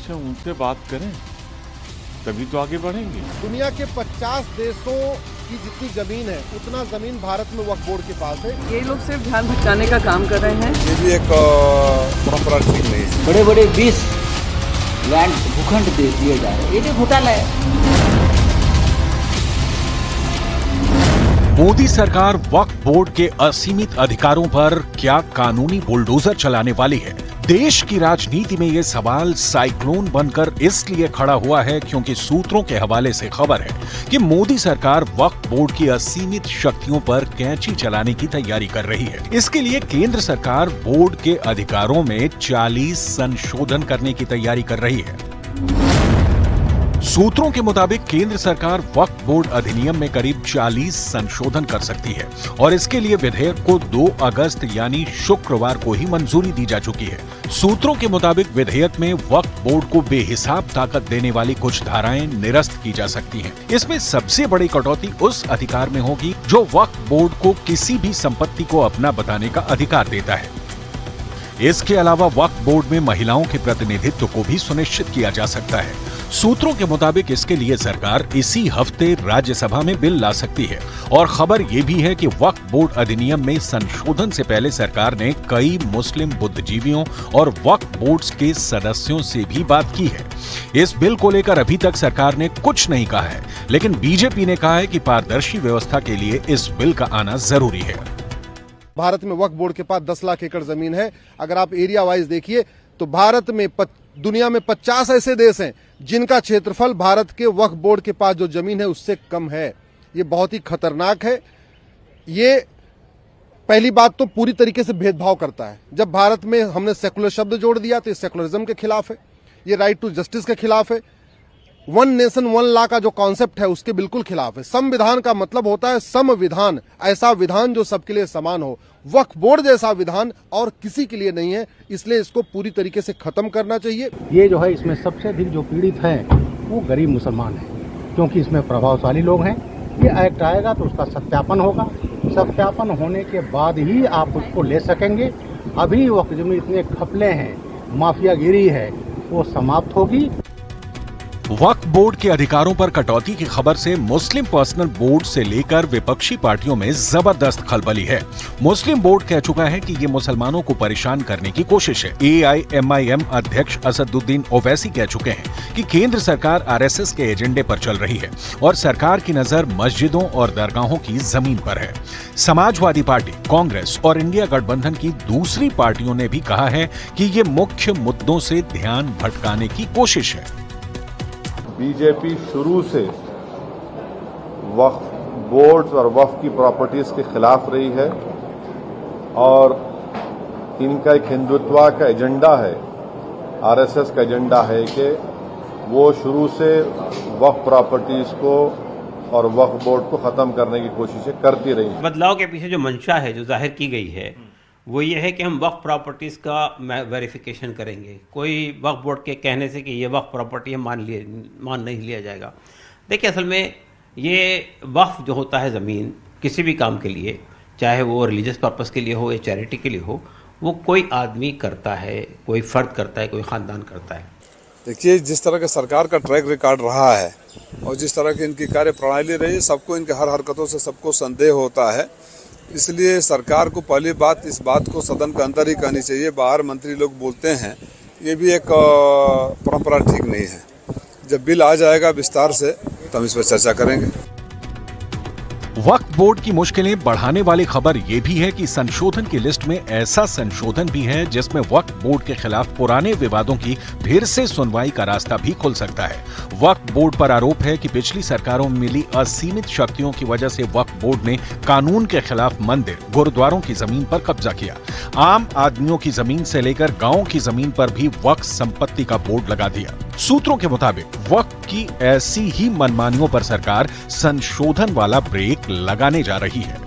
देश हैं उनसे बात करें, तभी तो आगे बढ़ेंगे। दुनिया के 50 देशों की जितनी जमीन है उतना जमीन भारत में वक्फ बोर्ड के पास है। ये लोग सिर्फ ध्यान भटकाने का काम कर रहे हैं। ये भी एक परंपरा ठीक नहीं है। बड़े बड़े 20 लैंड भूखंड दे दिए जा रहे हैं, ये भी घोटाला है। मोदी सरकार वक्फ बोर्ड के असीमित अधिकारों पर क्या कानूनी बुलडोजर चलाने वाली है? देश की राजनीति में ये सवाल साइक्लोन बनकर इसलिए खड़ा हुआ है क्योंकि सूत्रों के हवाले से खबर है कि मोदी सरकार वक्फ बोर्ड की असीमित शक्तियों पर कैंची चलाने की तैयारी कर रही है। इसके लिए केंद्र सरकार बोर्ड के अधिकारों में 40 संशोधन करने की तैयारी कर रही है। सूत्रों के मुताबिक केंद्र सरकार वक्फ बोर्ड अधिनियम में करीब 40 संशोधन कर सकती है और इसके लिए विधेयक को 2 अगस्त यानी शुक्रवार को ही मंजूरी दी जा चुकी है। सूत्रों के मुताबिक विधेयक में वक्फ बोर्ड को बेहिसाब ताकत देने वाली कुछ धाराएं निरस्त की जा सकती हैं। इसमें सबसे बड़ी कटौती उस अधिकार में होगी जो वक्फ बोर्ड को किसी भी संपत्ति को अपना बताने का अधिकार देता है। इसके अलावा वक्फ बोर्ड में महिलाओं के प्रतिनिधित्व को भी सुनिश्चित किया जा सकता है। सूत्रों के मुताबिक इसके लिए सरकार इसी हफ्ते राज्यसभा में बिल ला सकती है और खबर यह भी है कि वक्फ बोर्ड अधिनियम में संशोधन से पहले सरकार ने कई मुस्लिम बुद्धिजीवियों और वक्फ बोर्ड के सदस्यों से भी बात की है। इस बिल को लेकर अभी तक सरकार ने कुछ नहीं कहा है, लेकिन बीजेपी ने कहा है कि पारदर्शी व्यवस्था के लिए इस बिल का आना जरूरी है। भारत में वक्फ बोर्ड के पास 10 लाख एकड़ जमीन है। अगर आप एरिया वाइज देखिए तो भारत में दुनिया में 50 ऐसे देश हैं जिनका क्षेत्रफल भारत के वक्फ बोर्ड के पास जो जमीन है उससे कम है। ये बहुत ही खतरनाक है। ये पहली बात तो पूरी तरीके से भेदभाव करता है। जब भारत में हमने सेकुलर शब्द जोड़ दिया तो ये सेकुलरिज्म के खिलाफ है, ये राइट टू जस्टिस के खिलाफ है, 1 नेशन 1 लॉ का जो कॉन्सेप्ट है उसके बिल्कुल खिलाफ है। संविधान का मतलब होता है समविधान, ऐसा विधान जो सबके लिए समान हो। वक्फ बोर्ड जैसा विधान और किसी के लिए नहीं है, इसलिए इसको पूरी तरीके से खत्म करना चाहिए। ये जो है इसमें सबसे अधिक जो पीड़ित हैं वो गरीब मुसलमान हैं, क्योंकि इसमें प्रभावशाली लोग हैं। ये एक्ट आएगा तो उसका सत्यापन होगा, सत्यापन होने के बाद ही आप उसको ले सकेंगे। अभी वक्त जो में इतने घपले हैं, माफियागिरी है, वो समाप्त होगी। वक्फ बोर्ड के अधिकारों पर कटौती की खबर से मुस्लिम पर्सनल बोर्ड से लेकर विपक्षी पार्टियों में जबरदस्त खलबली है। मुस्लिम बोर्ड कह चुका है कि ये मुसलमानों को परेशान करने की कोशिश है। AIMIM अध्यक्ष असदुद्दीन ओवैसी कह चुके हैं कि केंद्र सरकार RSS के एजेंडे पर चल रही है और सरकार की नजर मस्जिदों और दरगाहों की जमीन पर है। समाजवादी पार्टी, कांग्रेस और इंडिया गठबंधन की दूसरी पार्टियों ने भी कहा है कि ये मुख्य मुद्दों से ध्यान भटकाने की कोशिश है। बीजेपी शुरू से वक्फ बोर्ड्स और वक्फ की प्रॉपर्टीज के खिलाफ रही है और इनका एक हिंदुत्व का एजेंडा है, RSS का एजेंडा है कि वो शुरू से वक्फ प्रॉपर्टीज को और वक्फ बोर्ड को खत्म करने की कोशिशें करती रही। बदलाव के पीछे जो मंशा है, जो जाहिर की गई है, वो ये है कि हम वक्फ प्रॉपर्टीज़ का वेरिफिकेशन करेंगे। कोई वक्फ बोर्ड के कहने से कि ये वक्फ प्रॉपर्टी है मान नहीं लिया जाएगा। देखिए, असल में ये वक्फ जो होता है ज़मीन किसी भी काम के लिए, चाहे वो रिलीजियस पर्पस के लिए हो या चैरिटी के लिए हो, वो कोई आदमी करता है, कोई फ़र्द करता है, कोई ख़ानदान करता है। देखिए, जिस तरह के सरकार का ट्रैक रिकॉर्ड रहा है और जिस तरह की इनकी कार्य प्रणाली रही है, सबको इनके हर हरकतों से सबको संदेह होता है। इसलिए सरकार को पहली बात इस बात को सदन के अंदर ही कहनी चाहिए। बाहर मंत्री लोग बोलते हैं, ये भी एक परंपरा ठीक नहीं है। जब बिल आ जाएगा विस्तार से तो हम इस पर चर्चा करेंगे। वक्फ बोर्ड की मुश्किलें बढ़ाने वाली खबर यह भी है कि संशोधन की लिस्ट में ऐसा संशोधन भी है जिसमें वक्फ बोर्ड के खिलाफ पुराने विवादों की फिर से सुनवाई का रास्ता भी खुल सकता है। वक्फ बोर्ड पर आरोप है कि पिछली सरकारों में मिली असीमित शक्तियों की वजह से वक्फ बोर्ड ने कानून के खिलाफ मंदिर, गुरुद्वारों की जमीन पर कब्जा किया। आम आदमियों की जमीन से लेकर गांवों की जमीन पर भी वक्फ संपत्ति का बोर्ड लगा दिया। सूत्रों के मुताबिक वक्फ की ऐसी ही मनमानियों पर सरकार संशोधन वाला ब्रेक लगाने जा रही है।